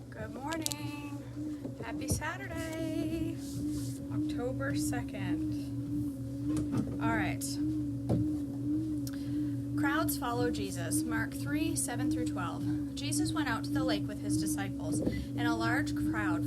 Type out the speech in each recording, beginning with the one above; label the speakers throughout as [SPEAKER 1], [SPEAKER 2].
[SPEAKER 1] Good morning. Happy Saturday, October 2nd. All right. Crowds follow Jesus. Mark 3:7 through 12. Jesus went out to the lake with his disciples, and a large crowd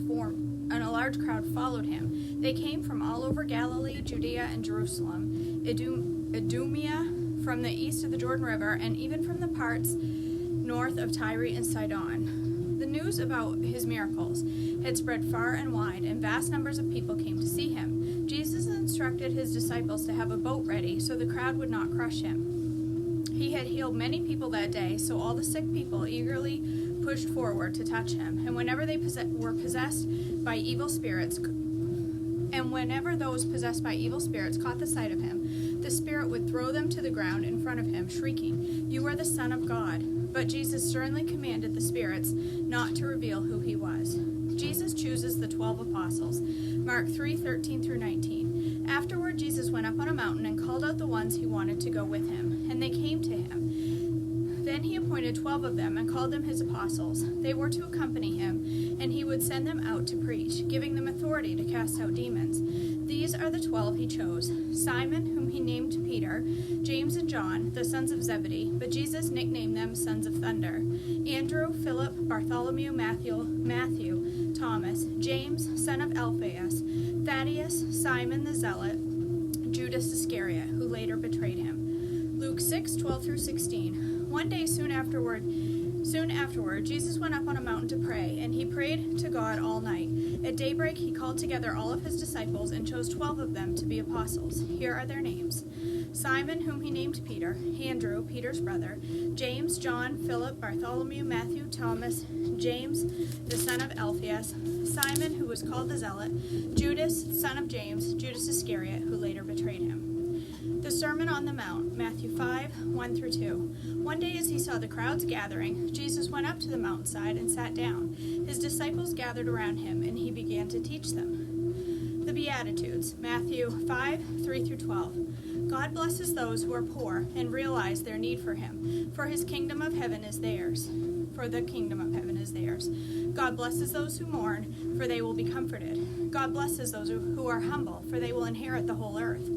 [SPEAKER 1] followed him. They came from all over Galilee, Judea, and Jerusalem, Idumea, from the east of the Jordan River, and even from the parts north of Tyre and Sidon. The news about his miracles had spread far and wide, and vast numbers of people came to see him. Jesus instructed his disciples to have a boat ready so the crowd would not crush him. He had healed many people that day, so all the sick people eagerly pushed forward to touch him. And whenever those possessed by evil spirits caught the sight of him, the spirit would throw them to the ground in front of him, shrieking, "You are the Son of God." But Jesus sternly commanded the spirits not to reveal who he was. Jesus chooses the 12 apostles. Mark 3:13 through 19. Afterward, Jesus went up on a mountain and called out the ones he wanted to go with him, and they came to him. Then he appointed 12 of them and called them his apostles. They were to accompany him, and he would send them out to preach, giving them authority to cast out demons. These are the 12 he chose: Simon, whom he named Peter, James and John, the sons of Zebedee, but Jesus nicknamed them sons of thunder, Andrew, Philip, Bartholomew, Matthew, Thomas, James, son of Alphaeus, Thaddeus, Simon the Zealot, Judas Iscariot, who later betrayed him. Luke 6:12 through 16. One day soon afterward, Jesus went up on a mountain to pray, and he prayed to God all night. At daybreak, he called together all of his disciples and chose 12 of them to be apostles. Here are their names: Simon, whom he named Peter, Andrew, Peter's brother, James, John, Philip, Bartholomew, Matthew, Thomas, James, the son of Alphaeus, Simon, who was called the Zealot, Judas, son of James, Judas Iscariot, who later betrayed him. The Sermon on the Mount, Matthew 5:1 through 2. One day as he saw the crowds gathering, Jesus went up to the mountainside and sat down. His disciples gathered around him, and he began to teach them. The Beatitudes, Matthew 5:3 through 12. God blesses those who are poor and realize their need for him, for the kingdom of heaven is theirs. God blesses those who mourn, for they will be comforted. God blesses those who are humble, for they will inherit the whole earth.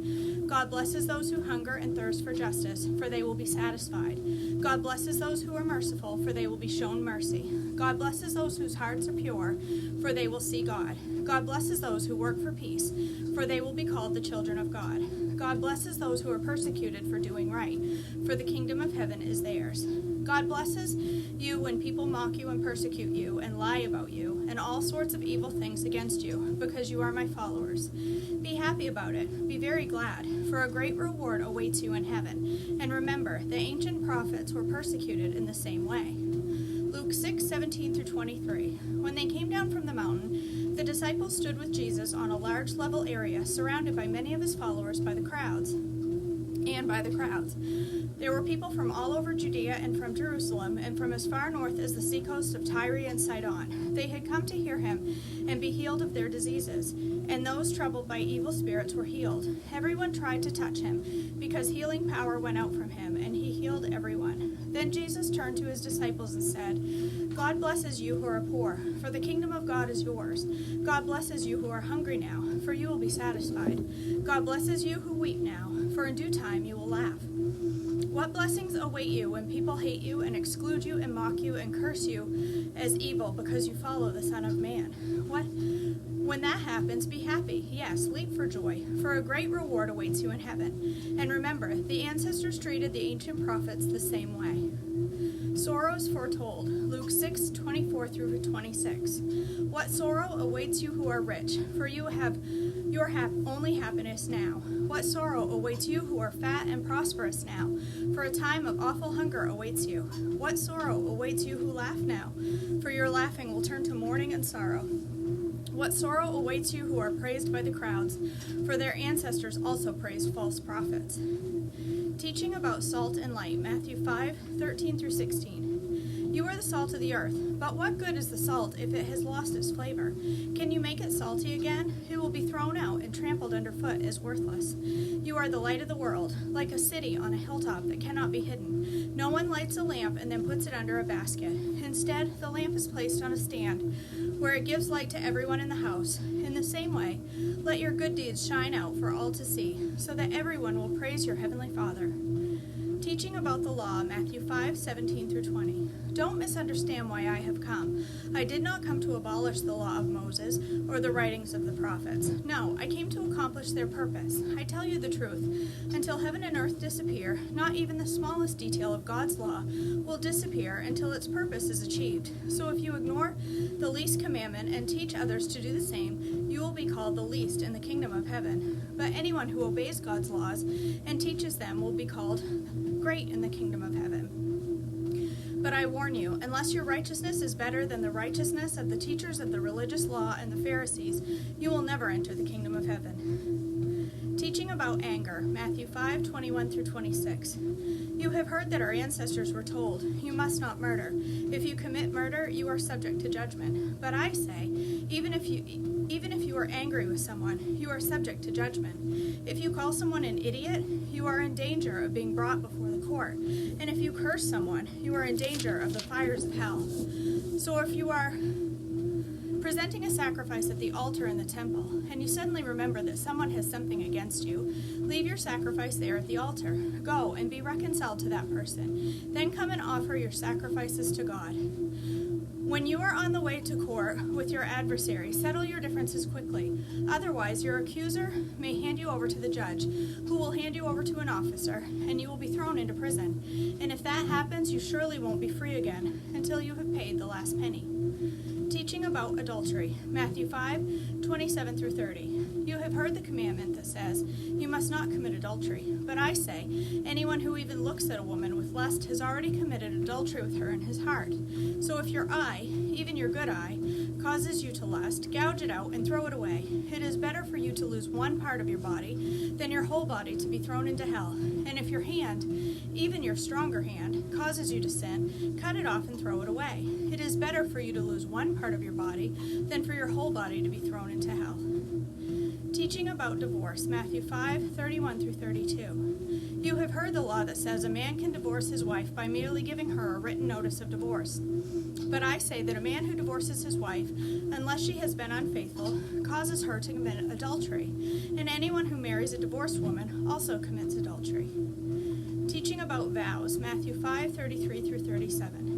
[SPEAKER 1] God blesses those who hunger and thirst for justice, for they will be satisfied. God blesses those who are merciful, for they will be shown mercy. God blesses those whose hearts are pure, for they will see God. God blesses those who work for peace, for they will be called the children of God. God blesses those who are persecuted for doing right, for the kingdom of heaven is theirs. God blesses you when people mock you and persecute you and lie about you and all sorts of evil things against you, because you are my followers. Be happy about it. Be very glad, for a great reward awaits you in heaven. And remember, the ancient prophets were persecuted in the same way. Luke 6:17 through 23. When they came down from the mountain, the disciples stood with Jesus on a large level area, surrounded by many of his followers by the crowds. There were people from all over Judea and from Jerusalem, and from as far north as the seacoast of Tyre and Sidon. They had come to hear him and be healed of their diseases, and those troubled by evil spirits were healed. Everyone tried to touch him, because healing power went out from him, and he healed everyone. Then Jesus turned to his disciples and said, God blesses you who are poor, for the kingdom of God is yours. God blesses you who are hungry now, for you will be satisfied. God blesses you who weep now, for in due time you will laugh. What blessings await you when people hate you and exclude you and mock you and curse you as evil because you follow the Son of Man? When that happens, be happy. Yes, leap for joy, for a great reward awaits you in heaven. And remember, the ancestors treated the ancient prophets the same way. Sorrows foretold, Luke 6:24 through 26. What sorrow awaits you who are rich, for you have your only happiness now. What sorrow awaits you who are fat and prosperous now, for a time of awful hunger awaits you. What sorrow awaits you who laugh now, for your laughing will turn to mourning and sorrow. What sorrow awaits you who are praised by the crowds, for their ancestors also praised false prophets. Teaching about salt and light, Matthew 5:13 through 16. You are the salt of the earth, but what good is the salt if it has lost its flavor? Can you make it salty again? It will be thrown out and trampled underfoot as worthless. You are the light of the world, like a city on a hilltop that cannot be hidden. No one lights a lamp and then puts it under a basket. Instead, the lamp is placed on a stand, where it gives light to everyone in the house. In the same way, let your good deeds shine out for all to see, so that everyone will praise your heavenly Father. Teaching about the law, Matthew 5:17 through 20. Don't misunderstand why I have come. I did not come to abolish the law of Moses or the writings of the prophets. No, I came to accomplish their purpose. I tell you the truth. Until heaven and earth disappear, not even the smallest detail of God's law will disappear until its purpose is achieved. So if you ignore the least commandment and teach others to do the same, you will be called the least in the kingdom of heaven. But anyone who obeys God's laws and teaches them will be called great in the kingdom of heaven. But I warn you, unless your righteousness is better than the righteousness of the teachers of the religious law and the Pharisees, you will never enter the kingdom of heaven. Teaching about anger, Matthew 5:21 through 26. You have heard that our ancestors were told, you must not murder. If you commit murder, you are subject to judgment. But I say, even if you are angry with someone, you are subject to judgment. If you call someone an idiot, you are in danger of being brought before the court. And if you curse someone, you are in danger of the fires of hell. So if you are presenting a sacrifice at the altar in the temple, and you suddenly remember that someone has something against you, leave your sacrifice there at the altar. Go and be reconciled to that person. Then come and offer your sacrifices to God. When you are on the way to court with your adversary, settle your differences quickly. Otherwise, your accuser may hand you over to the judge, who will hand you over to an officer, and you will be thrown into prison. And if that happens, you surely won't be free again until you have paid the last penny. Teaching about adultery, Matthew 5:27 through 30. You have heard the commandment that says, you must not commit adultery. But I say, anyone who even looks at a woman with lust has already committed adultery with her in his heart. So if your eye, even your good eye, causes you to lust, gouge it out and throw it away. It is better for you to lose one part of your body than your whole body to be thrown into hell. And if your hand, even your stronger hand, causes you to sin, cut it off and throw it away. It is better for you to lose one part of your body than for your whole body to be thrown into hell. Teaching about divorce, Matthew 5:31 through 32. You have heard the law that says a man can divorce his wife by merely giving her a written notice of divorce. But I say that a man who divorces his wife, unless she has been unfaithful, causes her to commit adultery. And anyone who marries a divorced woman also commits adultery. Teaching about vows, Matthew 5:33 through 37.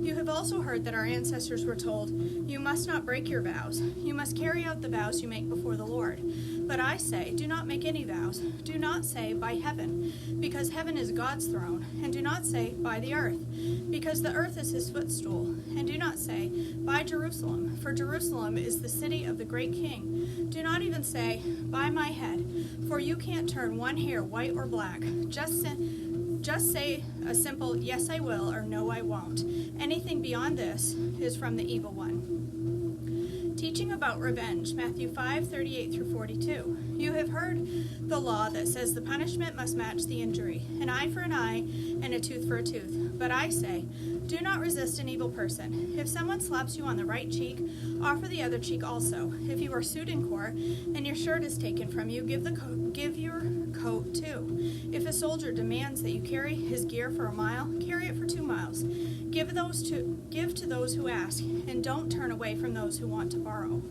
[SPEAKER 1] You have also heard that our ancestors were told, you must not break your vows. You must carry out the vows you make before the Lord. But I say, do not make any vows. Do not say, by heaven, because heaven is God's throne. And do not say, by the earth, because the earth is his footstool. And do not say, by Jerusalem, for Jerusalem is the city of the great king. Do not even say, by my head, for you can't turn one hair white or black. Just say a simple yes I will or no I won't. Anything beyond this is from the evil one. Teaching about revenge, Matthew 5:38 through 42. You have heard the law that says the punishment must match the injury, an eye for an eye and a tooth for a tooth. But I say, do not resist an evil person. If someone slaps you on the right cheek, offer the other cheek also. If you are sued in court and your shirt is taken from you, give your coat too. If a soldier demands that you carry his gear for a mile, carry it for 2 miles. Give to those who ask, and don't turn away from those who want to borrow.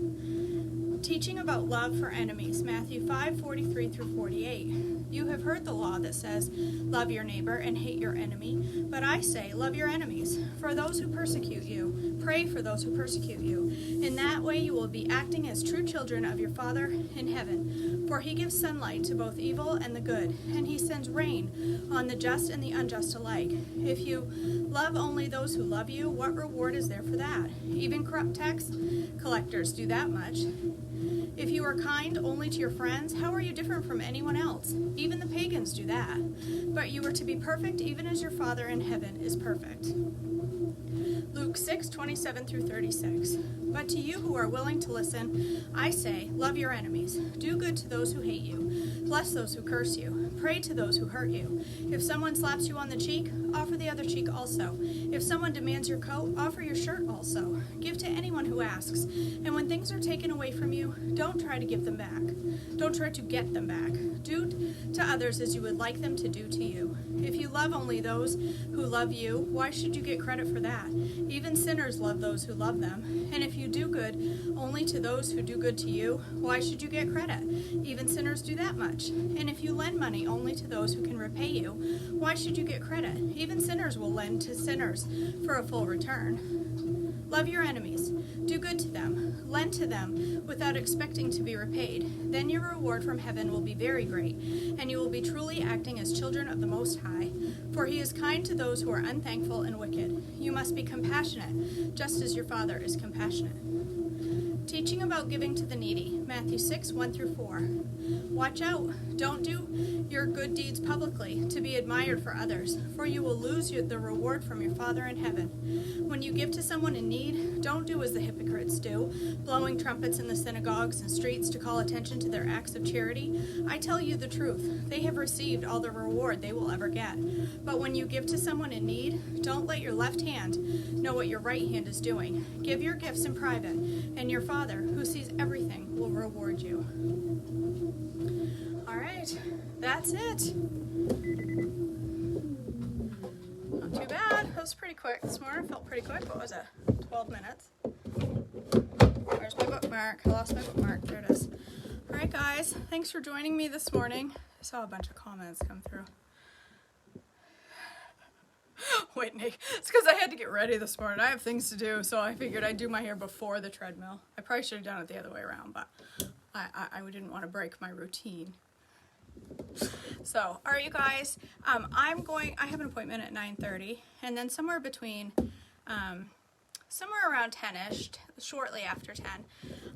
[SPEAKER 1] Teaching about love for enemies, Matthew 5:43 through 48. You have heard the law that says, love your neighbor and hate your enemy. But I say, love your enemies. For those who persecute you, pray for those who persecute you. In that way you will be acting as true children of your Father in heaven. For he gives sunlight to both evil and the good, and he sends rain on the just and the unjust alike. If you love only those who love you, what reward is there for that? Even corrupt tax collectors do that much. If you are kind only to your friends, how are you different from anyone else? Even the pagans do that. But you are to be perfect even as your Father in heaven is perfect. Luke Luke 6:27 through 36. But to you who are willing to listen, I say, love your enemies. Do good to those who hate you. Bless those who curse you. Pray to those who hurt you. If someone slaps you on the cheek, offer the other cheek also. If someone demands your coat, offer your shirt also. Give to anyone who asks. And when things are taken away from you, don't try to give them back. Don't try to get them back. Do to others as you would like them to do to you. If you love only those who love you, why should you get credit for that? Even sinners love those who love them. And if you do good only to those who do good to you, why should you get credit? Even sinners do that much. And if you lend money only to those who can repay you, why should you get credit? Even sinners will lend to sinners for a full return. Love your enemies. Do good to them. Lend to them without expecting to be repaid. Then your reward from heaven will be very great, and you will be truly acting as children of the Most High. For he is kind to those who are unthankful and wicked. You must be compassionate, just as your Father is compassionate. Teaching about giving to the needy, Matthew 6:1 through 4. Watch out. Don't do your good deeds publicly to be admired for others, for you will lose the reward from your Father in heaven. When you give to someone in need, don't do as the hypocrites do, blowing trumpets in the synagogues and streets to call attention to their acts of charity. I tell you the truth, they have received all the reward they will ever get. But when you give to someone in need, don't let your left hand know what your right hand is doing. Give your gifts in private, and your Father, who sees everything, will reward you. All right, that's it. Not too bad. That was pretty quick this morning. Felt pretty quick. What was it? 12 minutes. Where's my bookmark? I lost my bookmark. There it is. All right, guys. Thanks for joining me this morning. I saw a bunch of comments come through. Whitney, it's because I had to get ready this morning. I have things to do, so I figured I'd do my hair before the treadmill. I probably should have done it the other way around, but I didn't want to break my routine. So, all right, you guys, I have an appointment at 9:30, and then somewhere around 10ish, shortly after 10,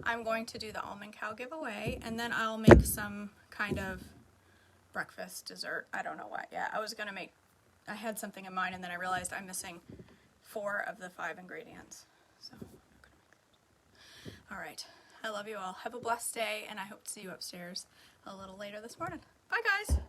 [SPEAKER 1] I'm going to do the almond cow giveaway, and then I'll make some kind of breakfast dessert. I don't know what yet. I had something in mind, and then I realized I'm missing 4 of the 5 ingredients. So, all right. I love you all. Have a blessed day, and I hope to see you upstairs a little later this morning. Bye, guys.